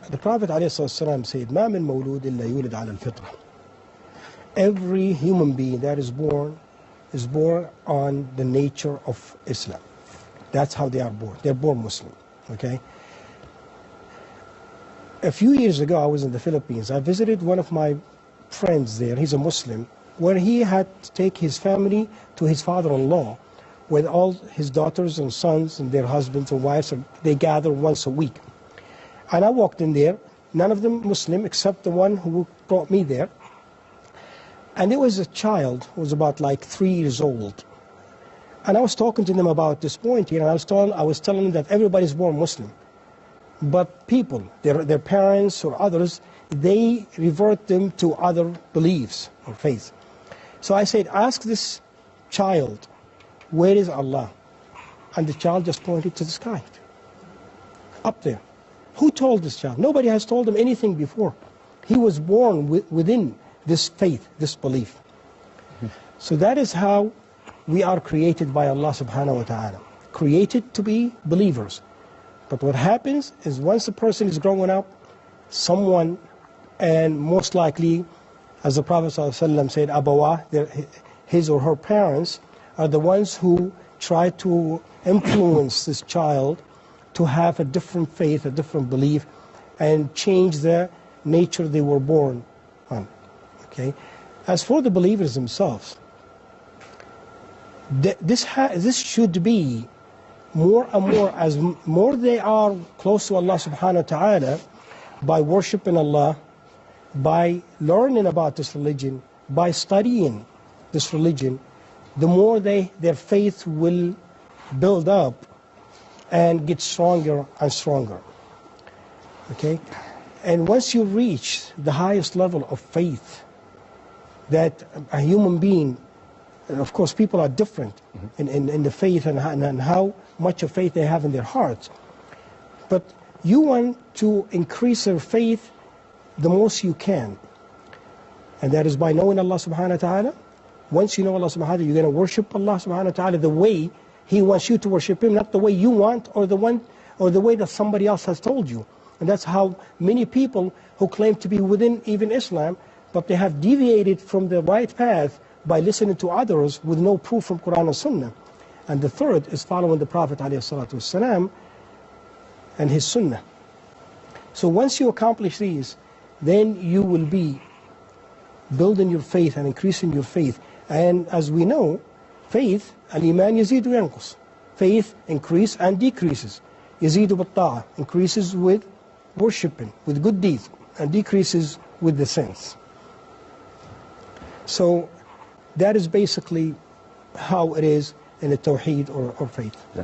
The Prophet ﷺ said, "ما من مولود إلا يولد على الفطرة." Every human being that is born on the nature of Islam. That's how they are born. They're born Muslim. Okay. A few years ago, I was in the Philippines. I visited one of my friends there. He's a Muslim, where he had to take his family to his father-in-law, with all his daughters and sons and their husbands and wives. They gather once a week. And I walked in there, none of them Muslim except the one who brought me there. And there was a child who was about like 3 years old. And I was talking to them about this point here, and I was telling them that everybody's born Muslim. But people, their parents or others, they revert them to other beliefs or faiths. So I said, ask this child, where is Allah? And the child just pointed to the sky, up there. Who told this child? Nobody has told him anything before. He was born within this faith, this belief. So that is how we are created by Allah subhanahu wa ta'ala. Created to be believers. But what happens is once a person is growing up, someone, and most likely, as the Prophet ﷺ said, Abawah, his or her parents, are the ones who try to influence this child to have a different faith, a different belief, and change the nature they were born on. Okay? As for the believers themselves, this should be more and more, as more they are close to Allah subhanahu wa ta'ala, by worshiping Allah, by learning about this religion, by studying this religion, the more their faith will build up and get stronger and stronger. Okay? And once you reach the highest level of faith that a human being, and of course people are different in the faith and how much of faith they have in their hearts, but you want to increase your faith the most you can, and that is by knowing Allah subhanahu wa ta'ala. Once you know Allah subhanahu wa ta'ala, you're going to worship Allah subhanahu wa ta'ala the way He wants you to worship Him, not the way you want or the way that somebody else has told you. And that's how many people who claim to be within even Islam, but they have deviated from the right path by listening to others with no proof from Quran and Sunnah. And the third is following the Prophet ﷺ and his Sunnah. So once you accomplish these, then you will be building your faith and increasing your faith. And as we know, faith, al-iman yazidu yanqus. Faith increases and decreases. Yazidu bil-ta'a, increases with worshipping, with good deeds, and decreases with the sins. So that is basically how it is in the Tawheed or faith. Yeah.